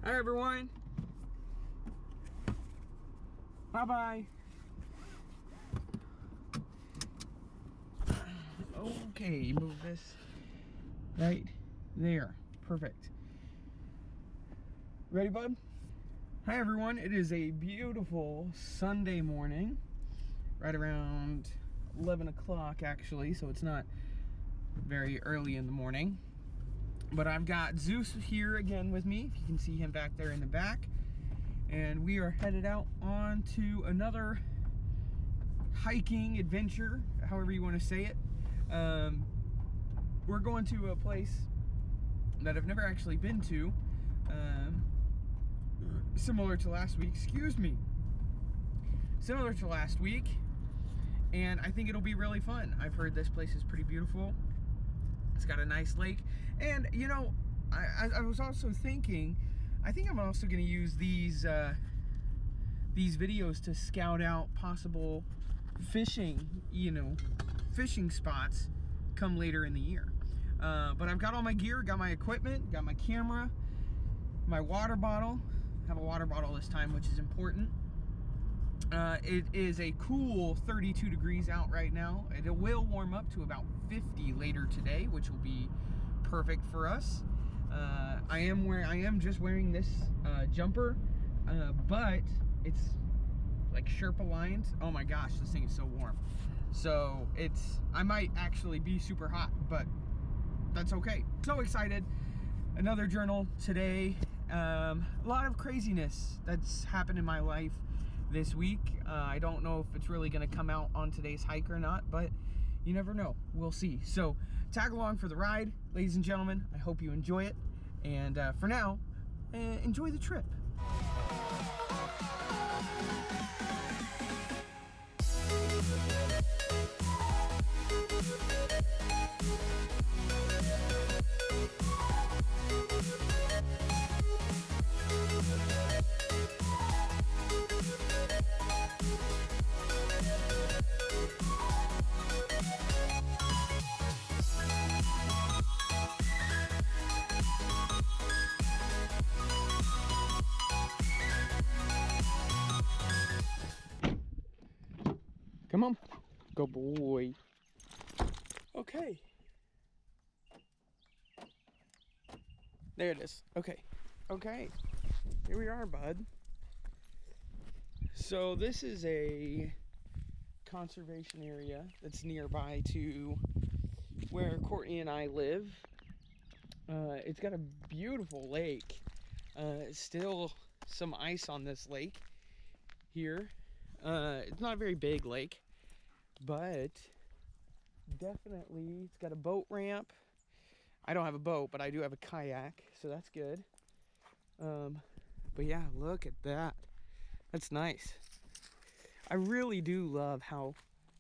Hi everyone. Bye-bye. Okay, move this right there. Perfect. Ready, bud? Hi everyone. It is a beautiful Sunday morning. Right around 11 o'clock actually, so it's not very early in the morning. But I've got Zeus here again with me, if you can see him back there in the back. And we are headed out on to another hiking adventure, however you want to say it. We're going to a place that I've never actually been to, similar to last week, similar to last week, and I think it'll be really fun. I've heard this place is pretty beautiful. It's got a nice lake, and you know, I was also thinking, I think I'm also going to use these videos to scout out possible fishing, fishing spots come later in the year. But I've got all my gear, got my equipment, got my camera, my water bottle. I have a water bottle this time, which is important. It is a cool 32 degrees out right now. It will warm up to about 50 later today, which will be perfect for us. I am just wearing this jumper, but it's like Sherpa lined. Oh my gosh, this thing is so warm. So I might actually be super hot, but that's okay. So excited. Another journal today. A lot of craziness that's happened in my life this week. I don't know if it's really going to come out on today's hike or not, but you never know. We'll see. So tag along for the ride, ladies and gentlemen. I hope you enjoy it. And for now, enjoy the trip. Come on, go boy. Okay. There it is. Okay. Okay. Here we are, bud. So this is a conservation area that's nearby to where Courtney and I live. It's got a beautiful lake. Still some ice on this lake here. It's not a very big lake, but definitely it's got a boat ramp. I don't have a boat, but I do have a kayak, so that's good. But yeah, look at that. That's nice. I really do love how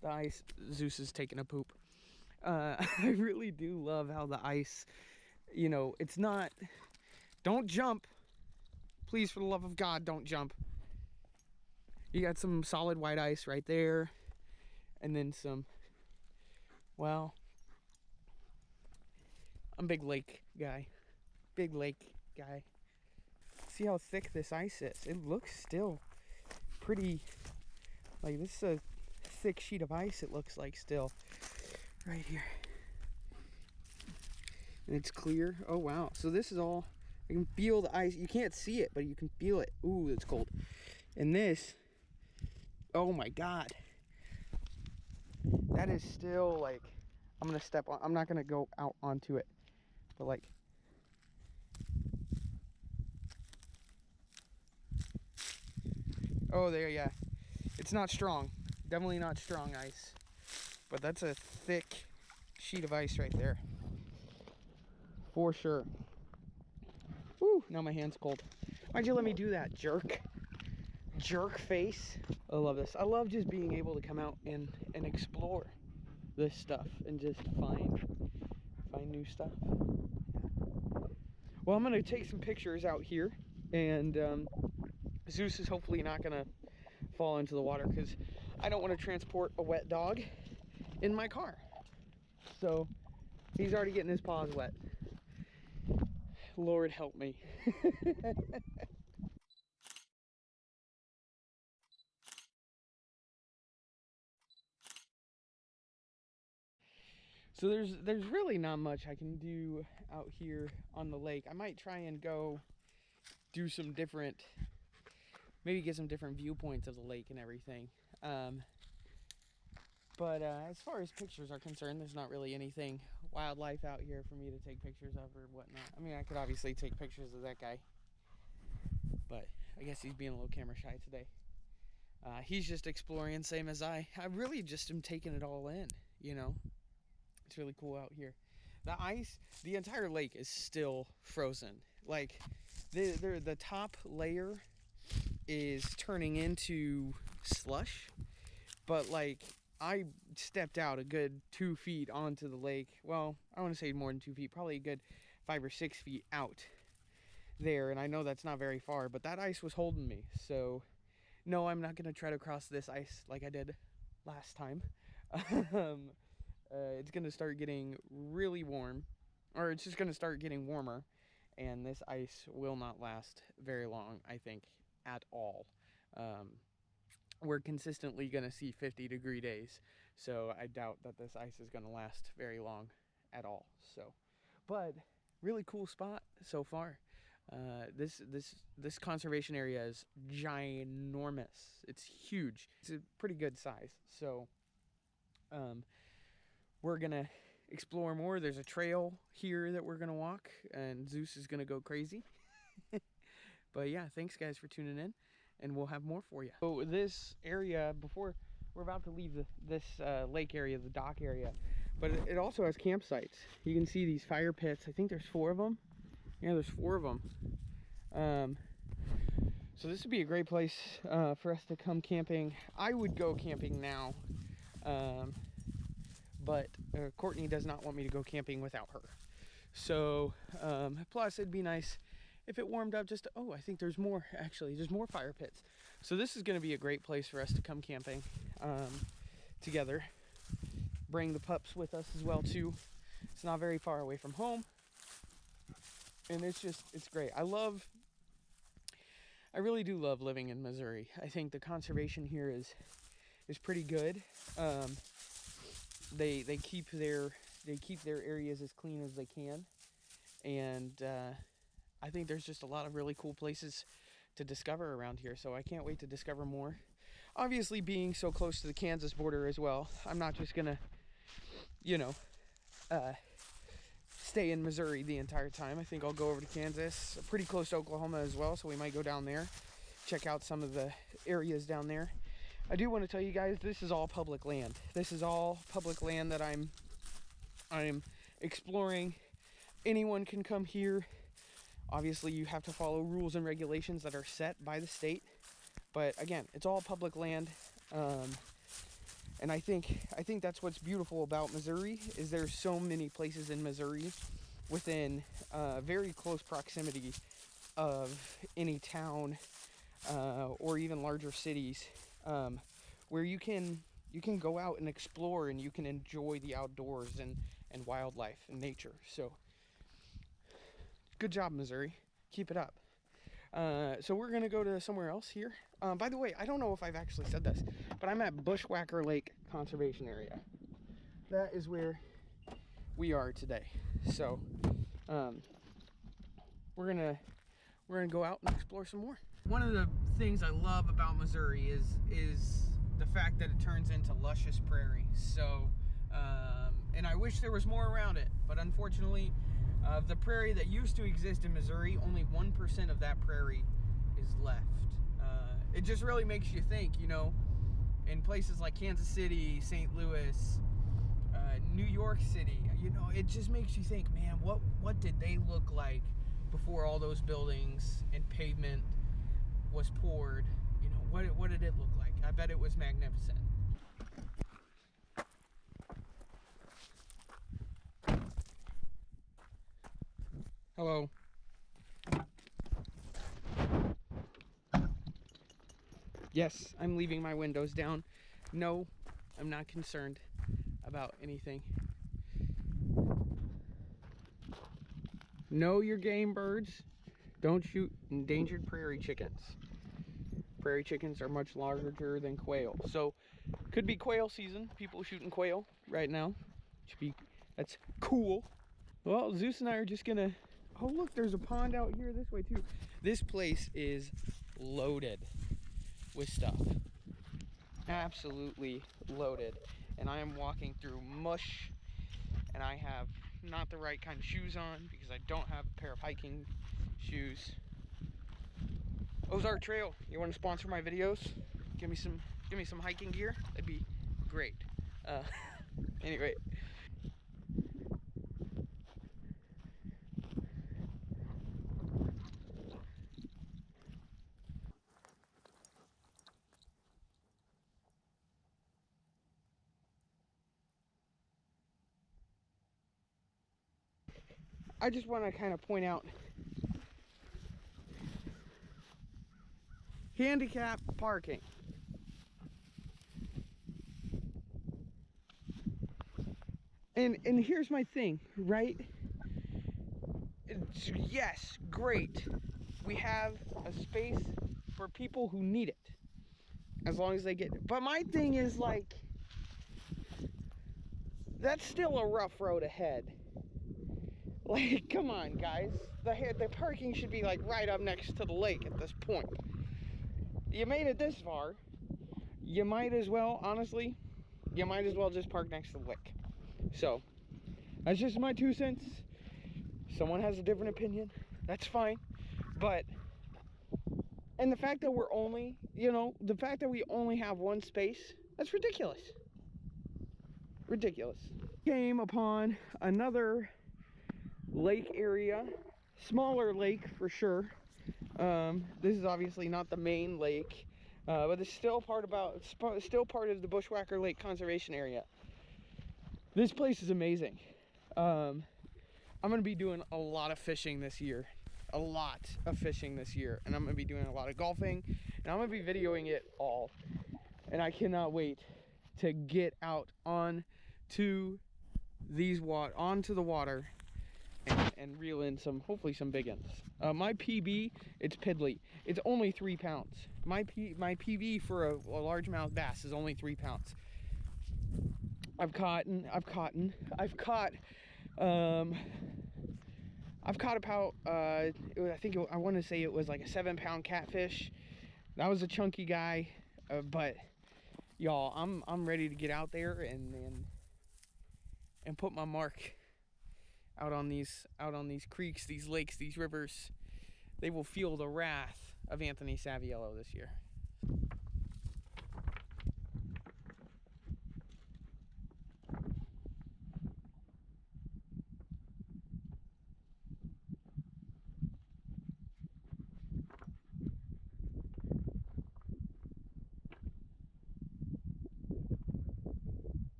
the ice... Zeus is taking a poop. I really do love how the ice, it's not... Don't jump. Please, for the love of God, don't jump. You got some solid white ice right there. And then some... Well, I'm a big lake guy. Big lake guy. See how thick this ice is. It looks still pretty... Like, this is a thick sheet of ice, it looks like, still. Right here. And it's clear. Oh, wow. So this is all... I can feel the ice. You can't see it, but you can feel it. Ooh, it's cold. And this... Oh, my God. That is still, like... I'm going to step on... I'm not going to go out onto it. But, like... Oh, there, yeah. It's not strong. Definitely not strong ice. But that's a thick sheet of ice right there. For sure. Woo, now my hand's cold. Why'd you let me do that, jerk? Jerk face. I love this. I love just being able to come out and explore this stuff and just find new stuff. Yeah. Well, I'm going to take some pictures out here, and Zeus is hopefully not going to fall into the water because I don't want to transport a wet dog in my car. So he's already getting his paws wet. Lord help me. So there's really not much I can do out here on the lake. I might try and go do some different, maybe get some different viewpoints of the lake and everything. But as far as pictures are concerned, there's not really anything wildlife out here for me to take pictures of or whatnot. I mean, I could obviously take pictures of that guy, but I guess he's being a little camera shy today. He's just exploring, same as I really just am taking it all in, you know. It's really cool out here. The ice, the entire lake is still frozen. Like, the top layer is turning into slush, but like, I stepped out a good 2 feet onto the lake. Well, I want to say more than 2 feet, probably a good 5 or 6 feet out there. And I know that's not very far, but that ice was holding me. So no, I'm not going to try to cross this ice like I did last time. It's going to start getting really warm, or it's just going to start getting warmer, and this ice will not last very long, I think, at all. We're consistently going to see 50-degree days, so I doubt that this ice is going to last very long at all. So, but really cool spot so far. This conservation area is ginormous. It's huge. It's a pretty good size. So, we're gonna explore more. There's a trail here that we're gonna walk, and Zeus is gonna go crazy. But yeah, thanks guys for tuning in, and we'll have more for you. So this area, before we're about to leave this lake area, the dock area, but it also has campsites. You can see these fire pits. I think there's 4 of them. Yeah, there's 4 of them. So this would be a great place for us to come camping. I would go camping now, but Courtney does not want me to go camping without her. So plus it'd be nice if it warmed up just to, oh, I think there's more, actually there's more fire pits. So this is going to be a great place for us to come camping together. Bring the pups with us as well too. It's not very far away from home, and it's great. I really do love living in Missouri. I think the conservation here is pretty good. They keep their areas as clean as they can, and I think there's just a lot of really cool places to discover around here. So I can't wait to discover more. Obviously, being so close to the Kansas border as well, I'm not just gonna, you know, stay in Missouri the entire time. I think I'll go over to Kansas, pretty close to Oklahoma as well, so we might go down there, check out some of the areas down there. I do want to tell you guys, this is all public land. This is all public land that I'm exploring. Anyone can come here. Obviously, you have to follow rules and regulations that are set by the state. But again, it's all public land. And I think that's what's beautiful about Missouri, is there's so many places in Missouri within very close proximity of any town or even larger cities, where you can go out and explore, and you can enjoy the outdoors and wildlife and nature. So good job, Missouri. Keep it up. So we're gonna go to somewhere else here. By the way, I don't know if I've actually said this, but I'm at Bushwhacker Lake Conservation Area. That is where we are today. So we're gonna go out and explore some more. One of the things I love about Missouri is the fact that it turns into luscious prairie. So and I wish there was more around it, but unfortunately, the prairie that used to exist in Missouri, only 1% of that prairie is left. It just really makes you think, you know, in places like Kansas City, St. Louis, New York City, you know, it just makes you think, man, what did they look like before all those buildings and pavement was poured? You know, what did it look like? I bet it was magnificent. Hello. Yes, I'm leaving my windows down. No, I'm not concerned about anything. Know your game birds. Don't shoot endangered prairie chickens. Prairie chickens are much larger than quail. So could be quail season. People shooting quail right now. That's cool. Well, Zeus and I are just gonna, oh look, there's a pond out here this way too. This place is loaded with stuff. Absolutely loaded. And I am walking through mush, and I have not the right kind of shoes on because I don't have a pair of hiking shoes. Ozark Trail, you want to sponsor my videos? Give me some hiking gear. That'd be great. Anyway. I just want to kind of point out handicap parking. And here's my thing, right? Yes, great. We have a space for people who need it, as long as they get it. But my thing is, like, that's still a rough road ahead. Like, come on, guys. The parking should be, like, right up next to the lake at this point. You made it this far. You might as well, honestly, you might as well just park next to the lake. So, that's just my 2 cents. Someone has a different opinion. That's fine. But, and the fact that we're only, you know, the fact that we only have one space, that's ridiculous. Ridiculous. Came upon another lake area, smaller lake for sure. This is obviously not the main lake, but it's still part of the Bushwhacker Lake Conservation Area. This place is amazing. I'm gonna be doing a lot of fishing this year. A lot of fishing this year. And I'm gonna be doing a lot of golfing. And I'm gonna be videoing it all. And I cannot wait to get out onto the water and reel in hopefully some big ones. My PB, it's piddly. It's only 3 pounds. My PB for a largemouth bass is only 3 pounds. I've caught about, I want to say it was like a 7-pound catfish. That was a chunky guy, but y'all, I'm ready to get out there and put my mark out on these creeks, these lakes, these rivers. They will feel the wrath of Anthony Saviello this year.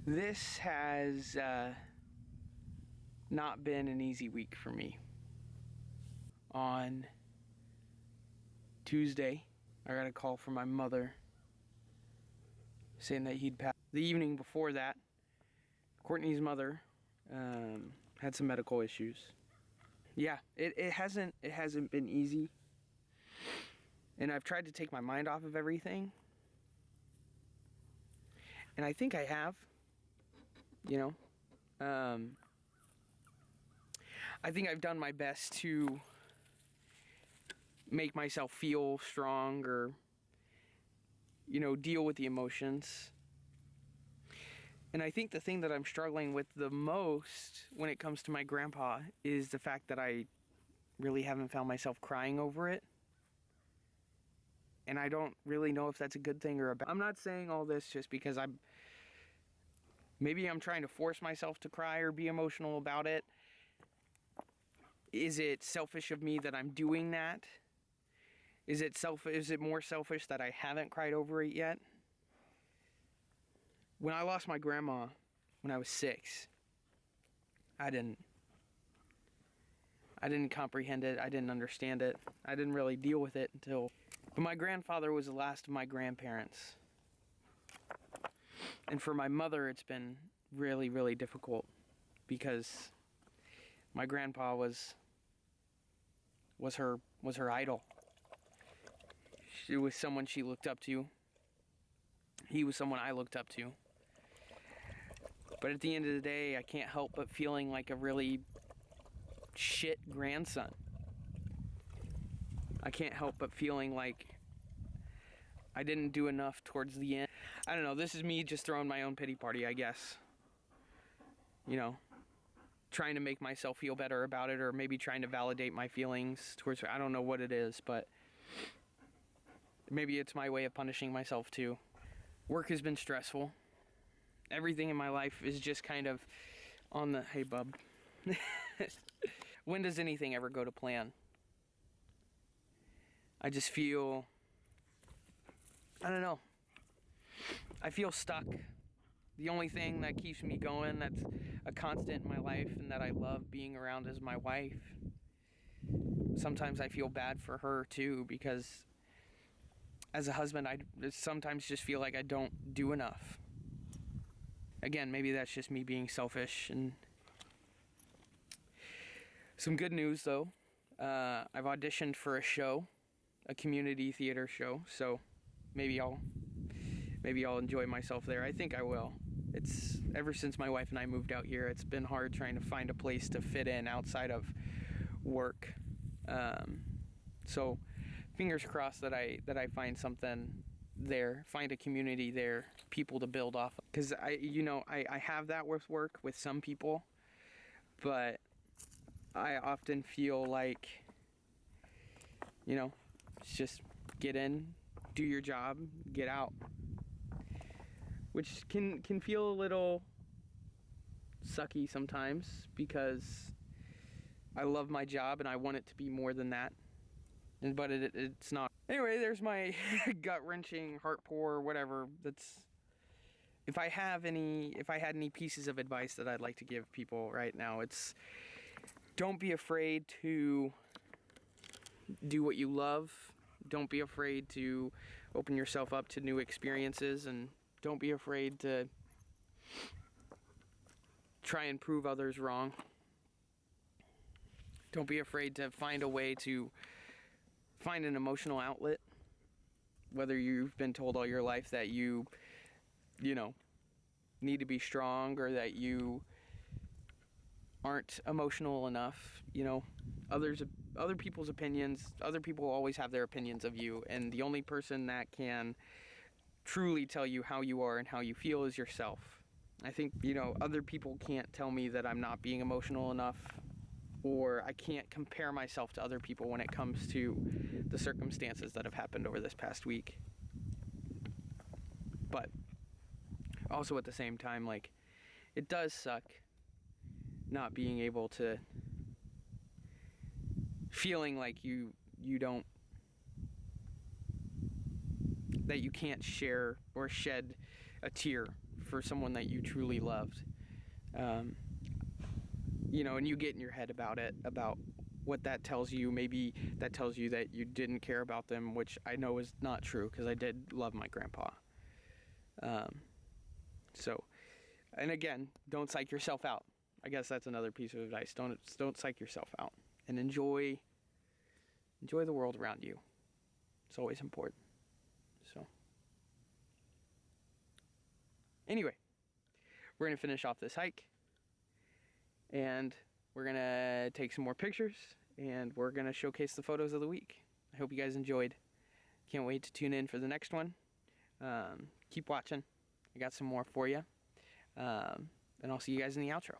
This has not been an easy week for me. On Tuesday, I got a call from my mother saying that he'd passed. The evening before that, Courtney's mother had some medical issues. Yeah, it hasn't been easy. And I've tried to take my mind off of everything. And I think I have. You know, I think I've done my best to make myself feel strong, or, you know, deal with the emotions. And I think the thing that I'm struggling with the most when it comes to my grandpa is the fact that I really haven't found myself crying over it. And I don't really know if that's a good thing or a bad. I'm not saying all this just because maybe I'm trying to force myself to cry or be emotional about it. Is it selfish of me that I'm doing that? Is it more selfish that I haven't cried over it yet? When I lost my grandma when I was 6, I didn't I didn't comprehend it. I didn't understand it. I didn't really deal with it until... But my grandfather was the last of my grandparents. And for my mother, it's been really, really difficult because my grandpa was her idol. She was someone she looked up to. He was someone I looked up to. But at the end of the day, I can't help but feeling like a really shit grandson. I can't help but feeling like I didn't do enough towards the end. I don't know, this is me just throwing my own pity party, I guess. You know, trying to make myself feel better about it, or maybe trying to validate my feelings towards her. I don't know what it is, but maybe it's my way of punishing myself too. Work has been stressful. Everything in my life is just kind of on the, hey bub. When does anything ever go to plan? I just feel, I don't know. I feel stuck. The only thing that keeps me going, that's a constant in my life and that I love being around, is my wife. Sometimes I feel bad for her too, because as a husband, I sometimes just feel like I don't do enough. Again, maybe that's just me being selfish. And some good news though, I've auditioned for a show, a community theater show, so maybe I'll enjoy myself there. I think I will. It's ever since my wife and I moved out here, it's been hard trying to find a place to fit in outside of work. So fingers crossed that I find something there, find a community there, people to build off of. Because I have that with work with some people, but I often feel like, it's just get in, do your job, get out. Which can feel a little sucky sometimes, because I love my job and I want it to be more than that. But it's not. Anyway, there's my gut-wrenching, heart-pour, whatever. That's, if I had any pieces of advice that I'd like to give people right now, it's don't be afraid to do what you love. Don't be afraid to open yourself up to new experiences, and don't be afraid to try and prove others wrong. Don't be afraid to find a way to find an emotional outlet. Whether you've been told all your life that you need to be strong, or that you aren't emotional enough, other people's opinions, other people always have their opinions of you, and the only person that can truly tell you how you are and how you feel is yourself. I think, other people can't tell me that I'm not being emotional enough, or I can't compare myself to other people when it comes to the circumstances that have happened over this past week. But also at the same time, like, it does suck not being able to, feeling like you don't, that you can't share or shed a tear for someone that you truly loved. And you get in your head about it, about what that tells you. Maybe that tells you that you didn't care about them, which I know is not true, because I did love my grandpa. And again, don't psych yourself out. I guess that's another piece of advice. Don't psych yourself out, and enjoy the world around you. It's always important. So anyway, we're gonna finish off this hike, and we're gonna take some more pictures, and we're gonna showcase the photos of the week. I hope you guys enjoyed. Can't wait to tune in for the next one. Keep watching. I got some more for you. And I'll see you guys in the outro.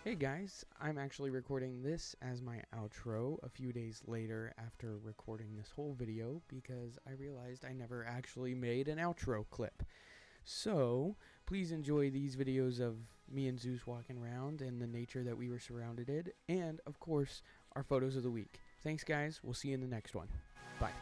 Hey guys, I'm actually recording this as my outro a few days later after recording this whole video because I realized I never actually made an outro clip. So, please enjoy these videos of me and Zeus walking around and the nature that we were surrounded in, and of course, our photos of the week. Thanks guys, we'll see you in the next one. Bye.